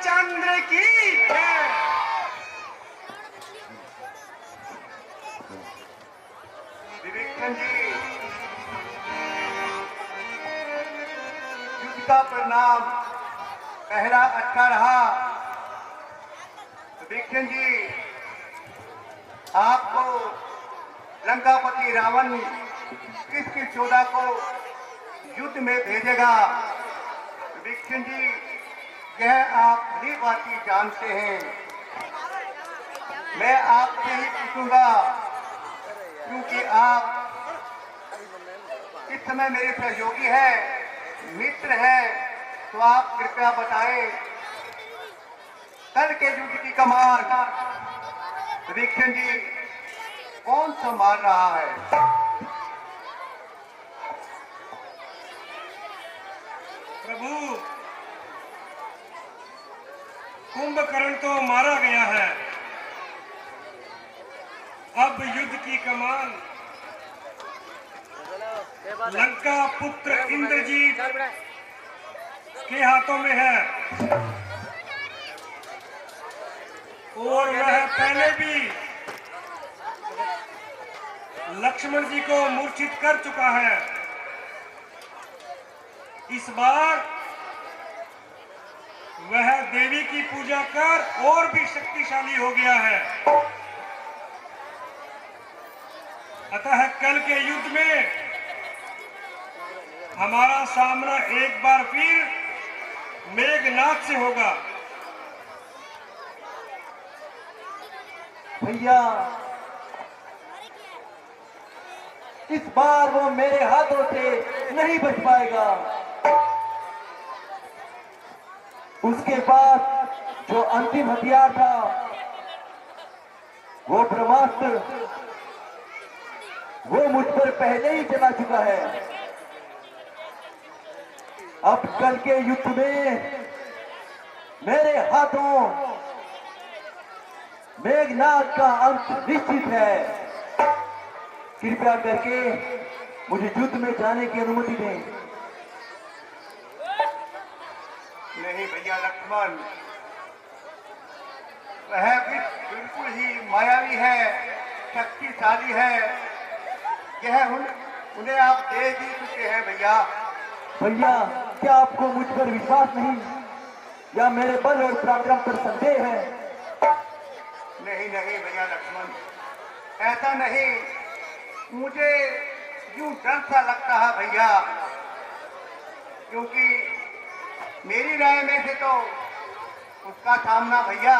रामचंद्र की जय। विवेकचंद जी, युद्ध का परिणाम पहला अच्छा रहा। विवेकचंद जी, आपको लंकापति रावण किस 14 को युद्ध में भेजेगा। विवेकचंद जी, यह आप भली बाती जानते हैं। मैं आपसे ही पूछूंगा, क्योंकि आप इस समय मेरे सहयोगी हैं, मित्र हैं, तो आप कृपया बताएं, कल के युद्ध की कमान विवेकचंद जी कौन संभाल रहा है? प्रभु, कुंभकर्ण तो मारा गया है। अब युद्ध की कमान लंका पुत्र इंद्रजीत के हाथों में है, और वह पहले भी लक्ष्मण जी को मूर्छित कर चुका है। इस बार वह देवी की पूजा कर और भी शक्तिशाली हो गया है। अतः कल के युद्ध में हमारा सामना एक बार फिर मेघनाद से होगा। भैया, इस बार वो मेरे हाथों से नहीं बच पाएगा। उसके पास जो अंतिम हथियार था वो ब्रह्मास्त्र, वो मुझ पर पहले ही चला चुका है। अब कल के युद्ध में मेरे हाथों मेघनाद का अंत निश्चित है। कृपया करके मुझे युद्ध में जाने की अनुमति दें। नहीं भैया लक्ष्मण, वह बिल्कुल ही मायावी है, शक्तिशाली है। यह उन्हें आप देख ही चुके हैं भैया। भैया, क्या आपको मुझ पर विश्वास नहीं या मेरे बल और पराक्रम पर संदेह है? नहीं नहीं भैया लक्ष्मण, ऐसा नहीं। मुझे यूं डर सा लगता है भैया, क्योंकि मेरी राय में से तो उसका सामना भैया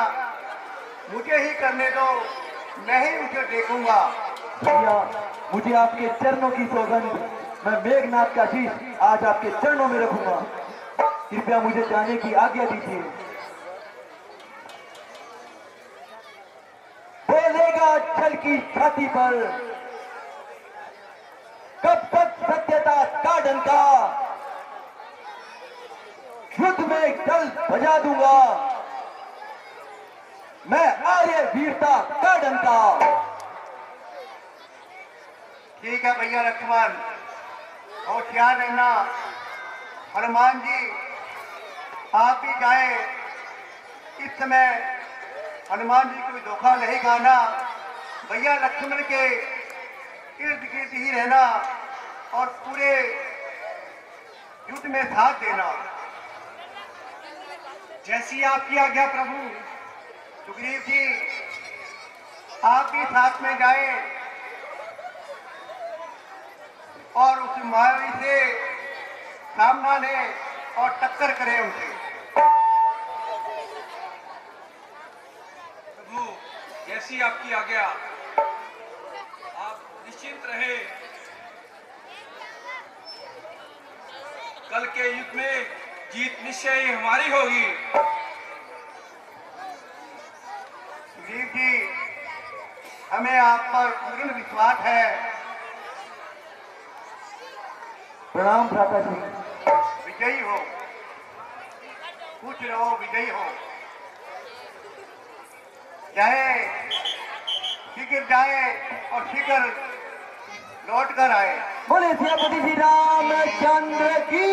मुझे ही करने दो, मैं ही उसे देखूंगा। भैया, मुझे आपके चरणों की सौगंध, मैं मेघनाद का शीश आज आपके चरणों में रखूंगा। कृपया मुझे जाने की आज्ञा दीजिए। बोलेगा छल की छाती पर, कब तक सत्यता का डंका, युद्ध में कल बजा दूंगा मैं आर्य वीरता का डंका। ठीक है भैया लक्ष्मण, होशियार रहना। हनुमान जी, आप भी जाए। इस समय हनुमान जी को धोखा नहीं खाना। भैया लक्ष्मण के इर्द गिर्द ही रहना और पूरे युद्ध में साथ देना। जैसी आपकी आज्ञा प्रभु। सुग्रीव जी, आप भी साथ में जाएं और उस मायावी से सामना लें और टक्कर करें उनसे। प्रभु, जैसी आपकी आज्ञा। आप निश्चिंत रहे। कल के युद्ध में जीत निश्चय ही हमारी होगी। सुग्रीव जी, हमें आप पर पूर्ण विश्वास है। प्रणाम भ्राता जी। विजयी हो, खुश रहो, विजयी हो। जाए, शीघ्र जाए और शीघ्र लौट कर आए। बोले सेनापति श्री रामचंद्र की।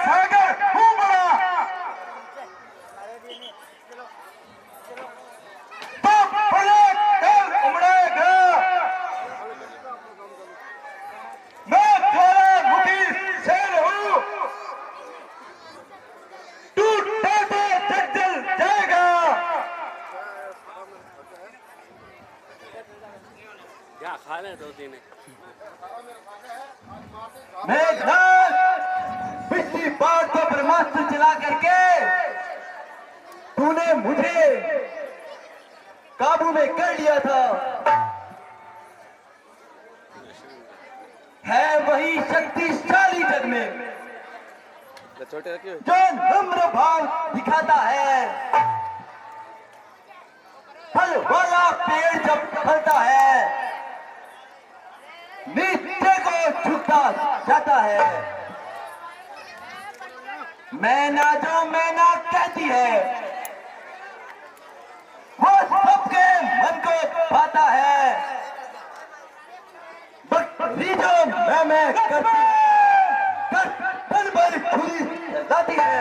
सागर हूँ बड़ा, तो भले कल उमड़ेगा। मैं थोड़ा मुखी शेर हूँ, टूटता तो जग जल जाएगा। क्या खा ले 2-3 मेघनाथ, पिछली बार तो ब्रह्मास्त्र चला करके तूने मुझे काबू में कर लिया था। है वही शक्तिशाली जग में छोटे रखिए जो नम्र भाव दिखाता है। फल वाला पेड़ जब फलता है, नीचे को झुकता जाता है। मैना जो मैना कहती है, वो सबके मन को पाता है। बकरी जो मैं करती है, पल भर छुरी चलाती है।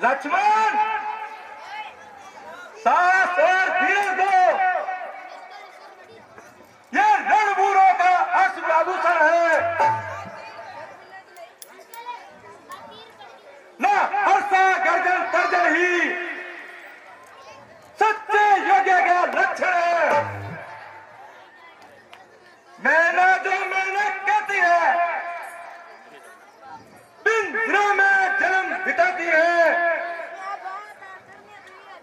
लक्ष्मण, साहस और धीरज दो, ये रणवीरों का अश्व आभूषण है। न हर्षा गर्जन तर्जन ही सच्चे योग्य का लक्षण है। मैंने जो मैंने कहती है, पिंजरे में जन्म बिताती है,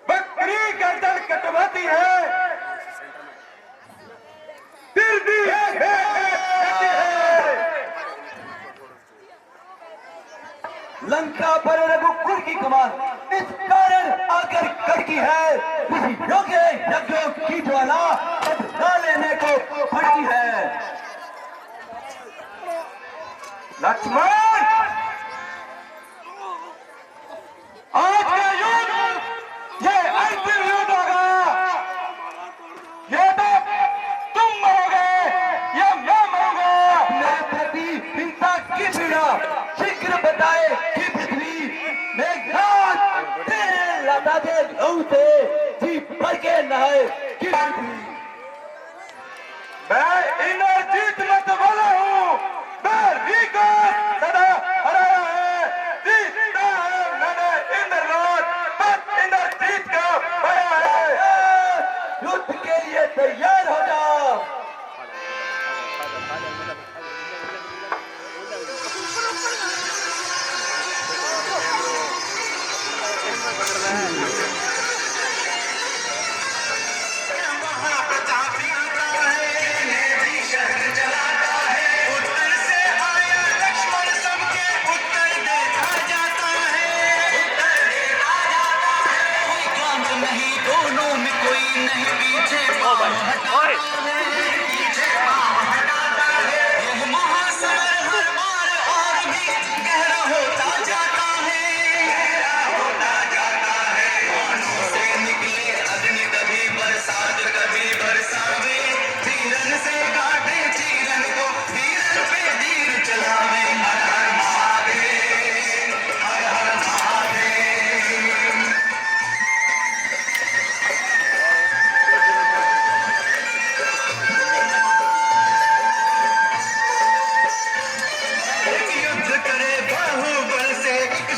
बकरी गर्दन कटवाती है, फिर भी कहती है। लंका पर रघुकुल की कमान इस कारण आकर कड़की है। किसी योग्य यज्ञों की ज्वाला बदला लेने को फटती है। लक्ष्मण, आज का युद्ध ये अंतिम युद्ध होगा। ये तो तुम मरोगे, ये मैं मरूंगा। मैं प्रति हिंसा की पीड़ा शीघ्र बताए कि पृथ्वी मेघनाथ तेरे लता दे लहू से जी भर के नहाए कि पृथ्वी। मैं इंद्रजीत मत वाला हूँ, मैं रीको सदा हराया है। जीता है मैंने इंद्रराज, बस इंद्रजीत का पाया है। युद्ध के लिए तैयार हो जाओ।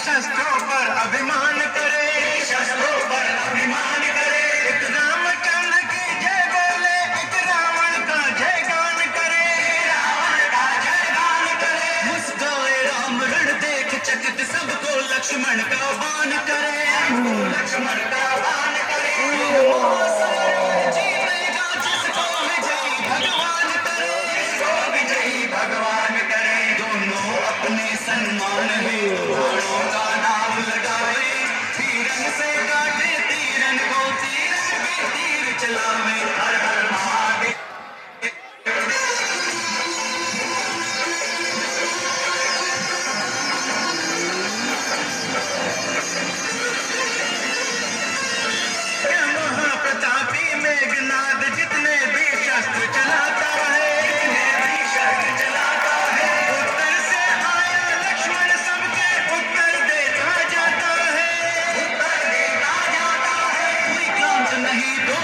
शस्त्रों पर अभिमान करे, शस्त्रों पर अभिमान करे। एक रामचंद्र की जय बोले, एक रावण का जय गान करे, रावण का जय गान करे। मुस्काए राम रण देख चकित, सबको लक्ष्मण का बाण करे, लक्ष्मण का बाण करे। जीतेगा जिसको विजयी भगवान करे, जिसको विजयी भगवान करे। दोनों अपने सन्मान है, घोड़ों का नाम लगावे, तीरन से काटे तीरन को, तीरन पे तीर चलावे। हर हर महादेव।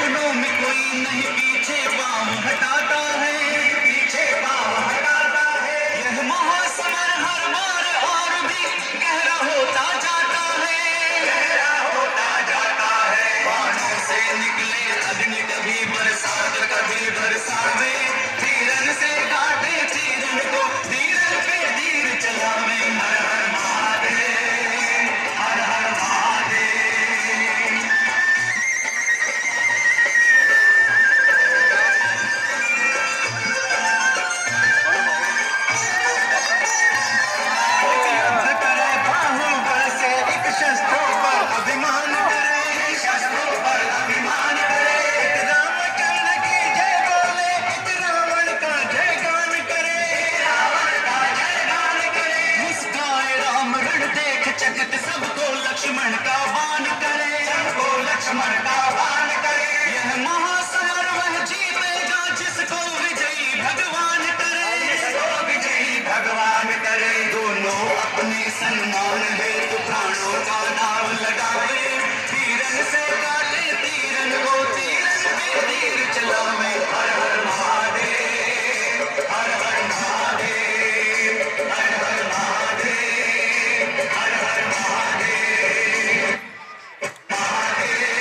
दोनों में कोई नहीं पीछे पाँव हटाता है, पीछे पाँव हटाता है। यह महासमर हर बार और भी गहरा होता जाता है, गहरा होता जाता है। बाणों से निकले अग्नि कभी बरसात कभी बरसावे, तीरन से काटे तीरन को तीरन पे तीर चलावे। हर हर महादेव, हर हर महादेव। युद्ध करे बाहुबल से एक शस्त्रों पर अभिमान करे, शस्त्रों पर अभिमान करे। एक रामचंद्र की जय बोले, एक रावण का जयगान करे, रावण का जयगान करे। मुस्काए राम रण देख चकित सबको लक्ष्मण का बाण करे, सबको लक्ष्मण का बाण करे। यह महासमर वह जीतेगा जिसको विजयी भगवान करे, जिसको विजयी भगवान करे। दोनों अपने सन्मान हेतु प्राणों का दाव लगावे, तीरन से काटे तीरन को तीरन पे तीर चलावे। हर हर महादेव, हर हर महादेव, हर हर महादेव, हर हर महादेव, महादेव,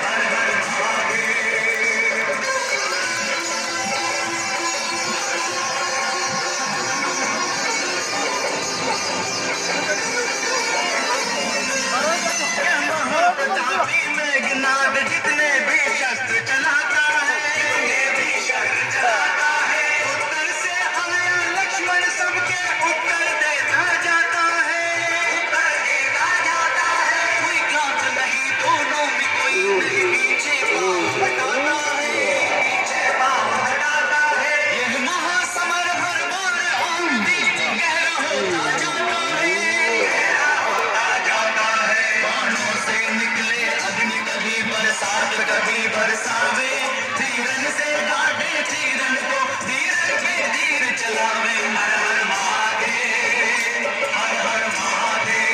हर हर महादेव। प्रतापी मेघनाद जितने भी शस्त्र चलाता है, जितने भी शस्त्र चलाता है। उत्तर से हमें लक्ष्मण सबके उत्तर देता जाता है, उत्तर देता जाता है। कोई कांत नहीं दोनों में कोई नहीं पीछे पाँव हटाता है, पीछे पाँव हटाता है। यह महासमर हर बार और भी गहरा होता जाता है, गहरा होता जाता है। बाणों से निकले अग्नि कभी बरसात कभी बरसावे, तीरन से काटे तीरन को तीरन पे तीर चलावे। हर हर महादेव, हर हर महादेव।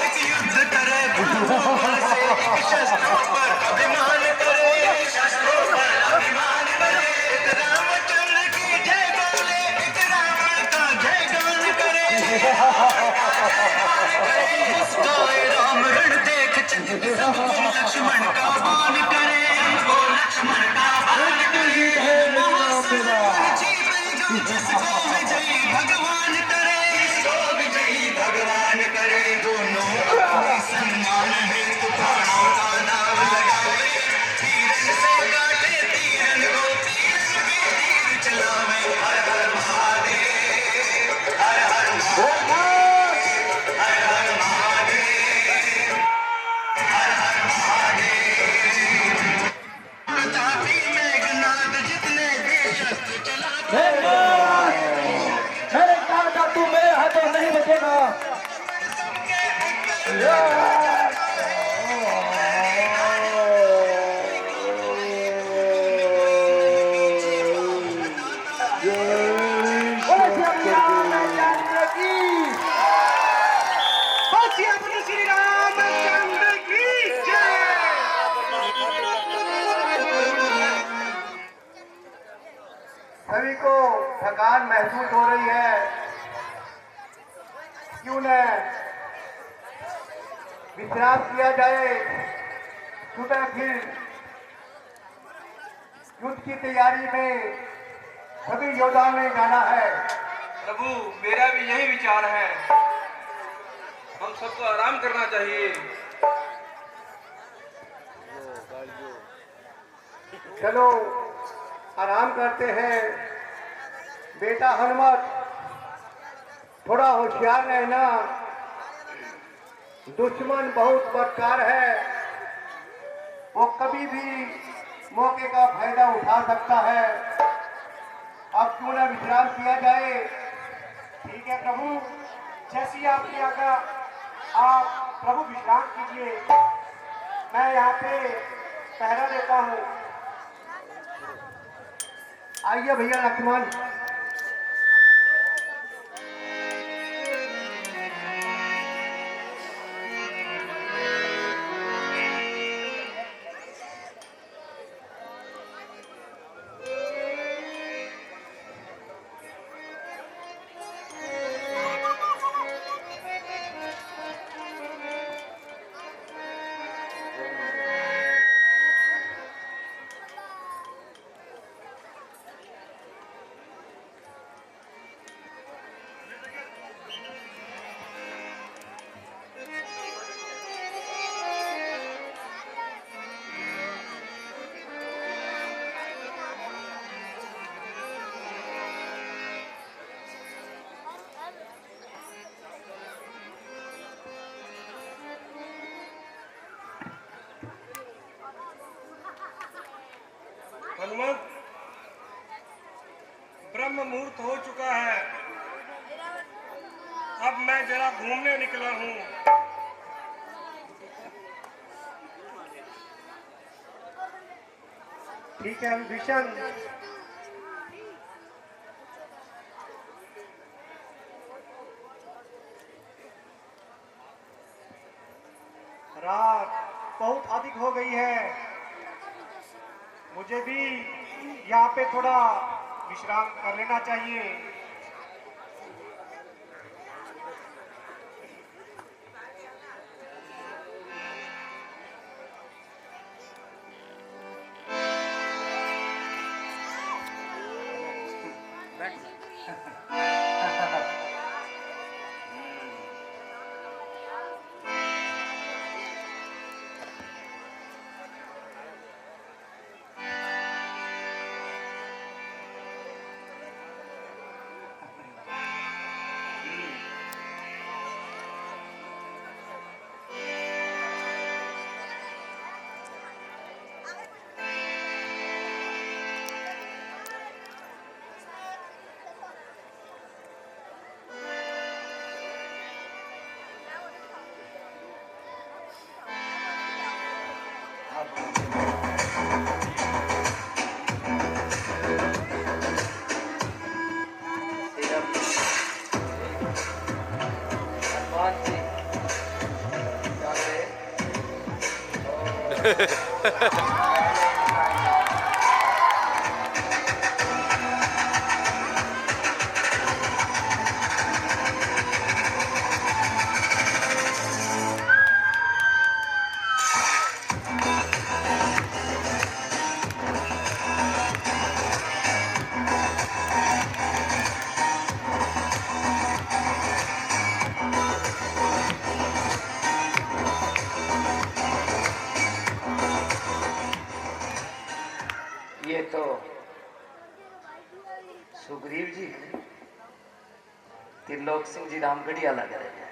एक युद्ध करे बाहुबल से एक शस्त्रों पर अभिमान करे, शस्त्रों पर अभिमान करे। एक रामचंद्र की जय बोले, एक रावण का जयगान करे, मुस्काए राम रण देख चकित सबको लक्ष्मण का बाण करे, सबको लक्ष्मण का बाण करे। महासमर जीतेगा जिसको विजयी भगवान करे, जिसको विजयी भगवान करे। दोनों अपने सम्मान हेतु प्राणों का दाव लगावे, तीरन से काटे तीरन को तीरन पे तीर चलावे। हर हर महादेव, हर हर महादेव, हर हर महादेव, हर हर महादेव। प्रतापी मेघनाद जितने भी शस्त्र चलाते मेरे दादा तू मेरे हाथों नहीं बचेगा। श्री रामचंद्र की जय। सभी को थकान महसूस हो रही है, क्यों न विश्राम किया जाए। सुबह फिर युद्ध की तैयारी में सभी योद्धाओं ने जाना है। प्रभु मेरा भी यही विचार है, हम सबको आराम करना चाहिए। चलो आराम करते हैं। बेटा हनुमत, थोड़ा होशियार रहना, दुश्मन बहुत बदकार है, वो कभी भी मौके का फायदा उठा सकता है। अब क्यों ना विश्राम किया जाए। ठीक है प्रभु, जैसी आपकी आज्ञा, आप प्रभु विश्राम कीजिए, मैं यहाँ पे पहरा देता हूँ। आइए भैया लक्ष्मण, ब्रह्म मुहूर्त हो चुका है। अब मैं जरा घूमने निकला हूँ। ठीक है विभीषण, रात बहुत अधिक हो गई है, मुझे भी यहाँ पे थोड़ा विश्राम कर लेना चाहिए। ये तो सुग्रीव जी हैं, त्रिलोक सिंह जी रामगढ़िया लग रहे हैं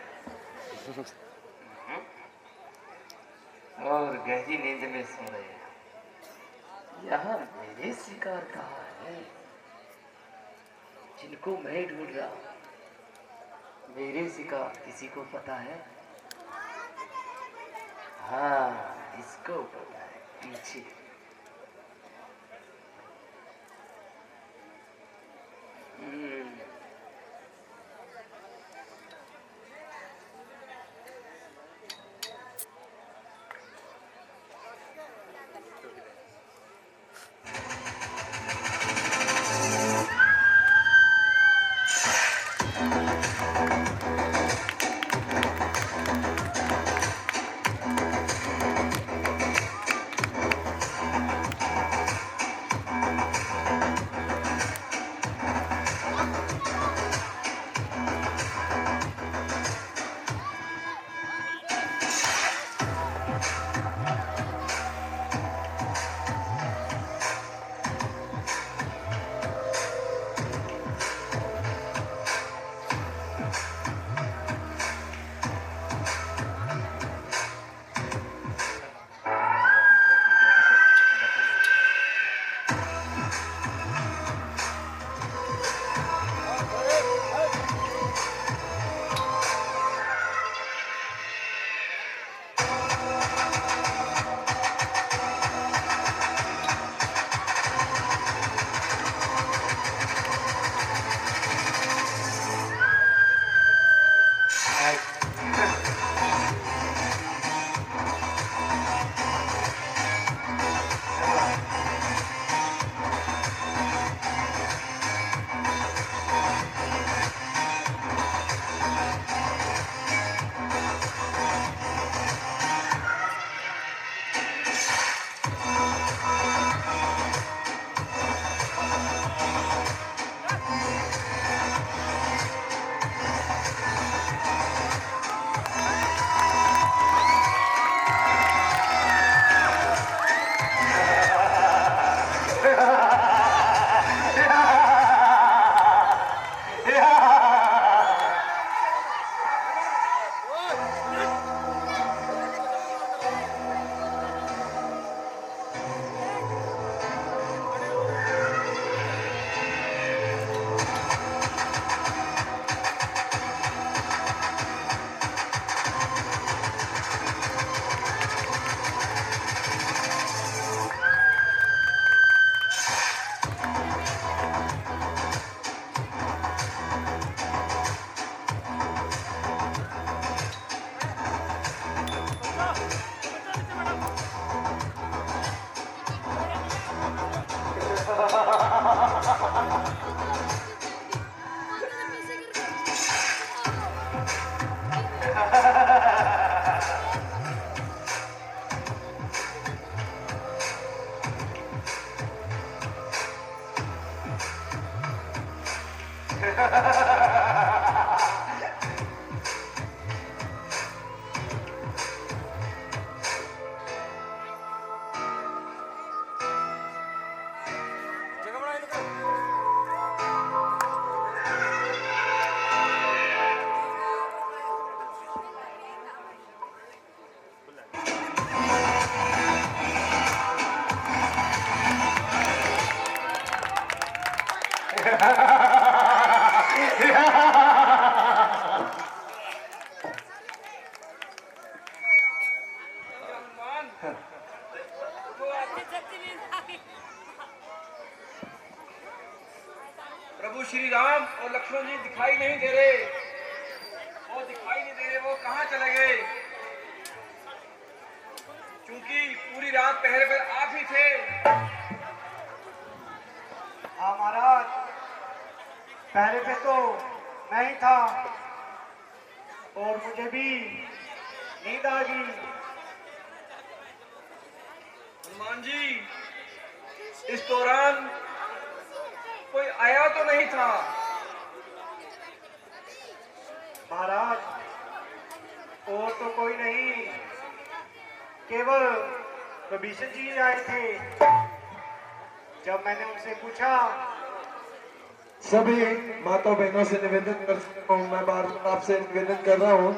और गहरी नींद में सो रहे हैं। यहाँ मेरे शिकार कहाँ है जिनको मैं ढूंढ रहा हूँ? मेरे शिकार किसी को पता है? हाँ, इसको पता है, पीछे। प्रभु श्री राम और लक्ष्मण जी दिखाई नहीं दे रहे, वो दिखाई नहीं दे रहे, वो कहाँ चले गए? क्योंकि पूरी रात पहरे पर आप ही थे। हाँ महाराज, पहले पे तो मैं ही था और मुझे भी नींद आ गई। हनुमान जी, इस दौरान कोई आया तो नहीं था? महाराज, और तो कोई नहीं, केवल विभीषण जी आए थे। जब मैंने उनसे पूछा, सभी माता बहनों से निवेदन करता हूँ, मैं बार बार आपसे निवेदन कर रहा हूँ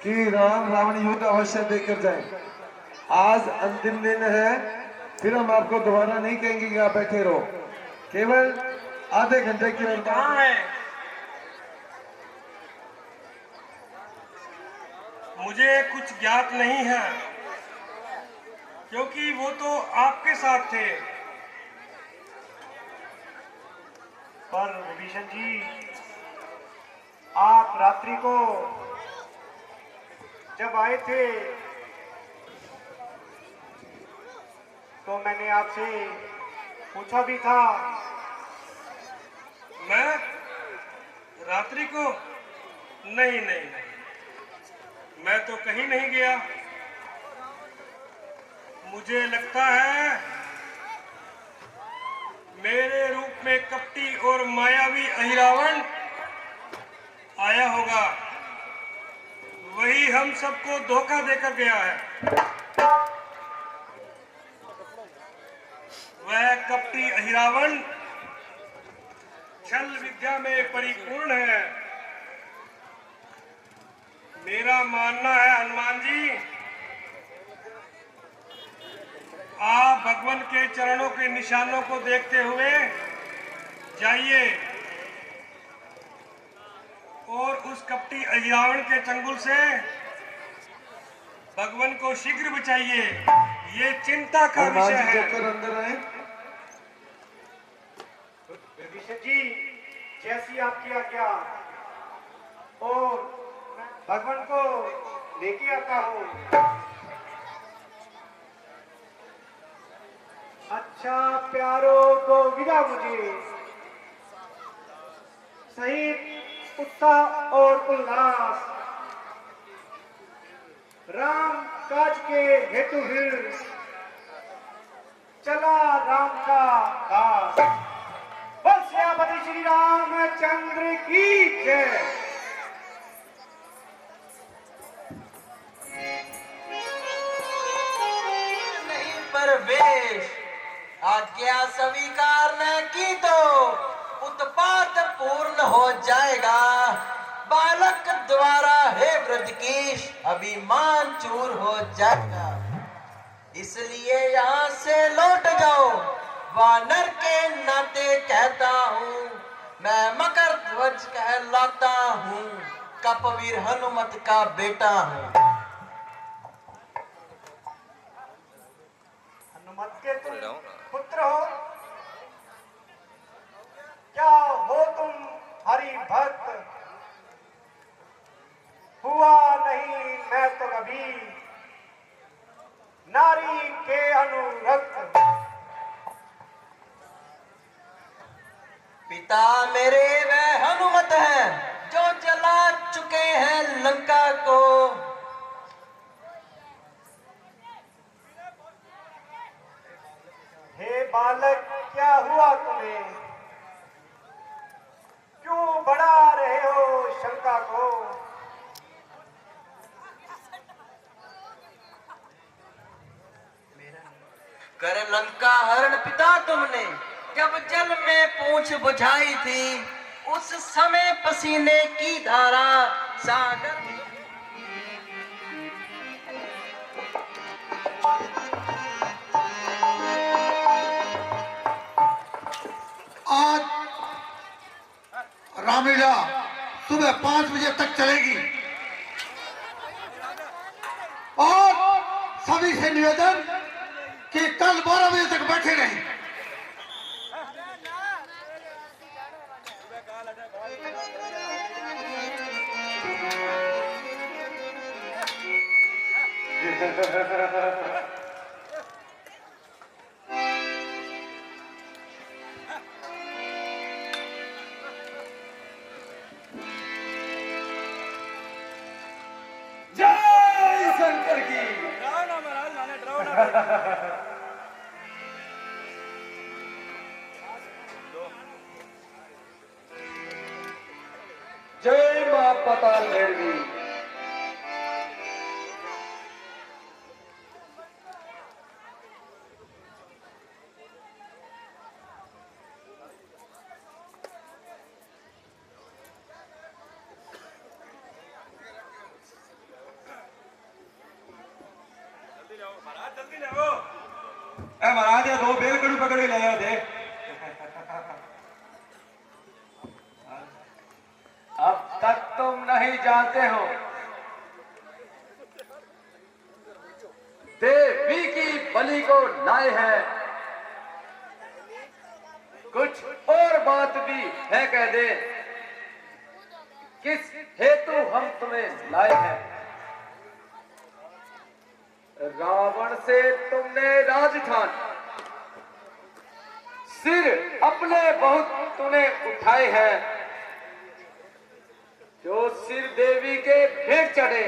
कि राम रावण युद्ध अवश्य देखकर जाए। आज अंतिम दिन है, फिर हम आपको दोबारा नहीं कहेंगे कि आप बैठे रहो, केवल आधे घंटे की और कहाँ है? मुझे कुछ ज्ञात नहीं है, क्योंकि वो तो आपके साथ थे। पर विभीषण जी, आप रात्रि को जब आए थे तो मैंने आपसे पूछा भी था। मैं रात्रि को? नहीं नहीं, मैं तो कहीं नहीं गया। मुझे लगता है मेरे रूप में कपटी और मायावी अहिरावण आया होगा, वही हम सबको धोखा देकर गया है। वह कपटी अहिरावण छल विद्या में परिपूर्ण है। मेरा मानना है हनुमान जी, आप भगवान के चरणों के निशानों को देखते हुए जाइए और उस कपटी अहिरावण के चंगुल से भगवान को शीघ्र बचाइए। ये चिंता का विषय है। अंदर आए। विभीषण जी, जैसी आपकी आज्ञा, और भगवान को लेके आता हूँ। अच्छा प्यारो तो विदा मुझे, सहित उत्साह और उल्लास, राम काज के हेतु फिर चला राम का दास। बोल सियापति श्री रामचंद्र की जय। नहीं परवेश, आज्ञा स्वीकार न की तो उत्पात पूर्ण हो जाएगा। बालक द्वारा हे ब्रजकीश अभिमान चूर हो जाएगा। इसलिए यहाँ से लौट जाओ। वानर के नाते कहता हूँ, मैं मकर ध्वज कहलाता हूँ, कपवीर हनुमत का बेटा हूँ। हनुमत के तुम पुत्र हो, क्या हो तुम हरि भक्त? हुआ नहीं मैं तो कभी नारी के अनुरक्त। पिता मेरे वह हनुमत हैं जो जला चुके हैं लंका को। हे बालक, क्या हुआ तुम्हें? क्यों कर लंका हरण पिता तुमने, जब जल में पूंछ बुझाई थी, उस समय पसीने की धारा सागर। आज रामलीला सुबह 5 बजे तक चलेगी और सभी से निवेदन कि कल 12 बजे तक बैठे रहें। जय शंकर की। जय मां पताल भैरवी। महाराज ये 2 बेलकड़ी पकड़ के ले आए थे। अब तक तुम नहीं जानते हो, देवी की बलि को लाए हैं। कुछ और बात भी है कह दे, किस हेतु हम तुम्हें लाए हैं। रावण से तुमने राजठान, सिर अपने बहुत तूने उठाए हैं। जो सिर देवी के भेंट चढ़े,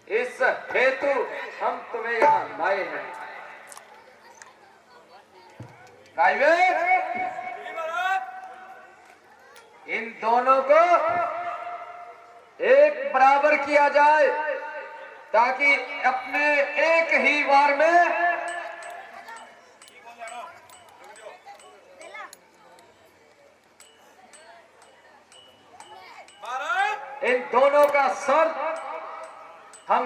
इस हेतु हम तुम्हें यहां लाए हैं। प्राइवेट, इन दोनों को एक बराबर किया जाए, ताकि अपने एक ही वार में इन दोनों का सर हम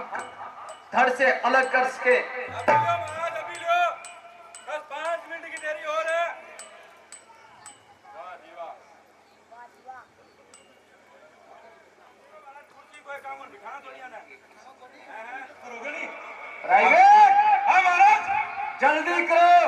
धड़ से अलग कर सके। अभी लो, बस 5 मिनट की देरी हो रहा है। वाह जी वाह। कुर्सी कोई काम दिखाना तो नहीं आना। प्राइवेट, हाँ महाराज। जल्दी करो।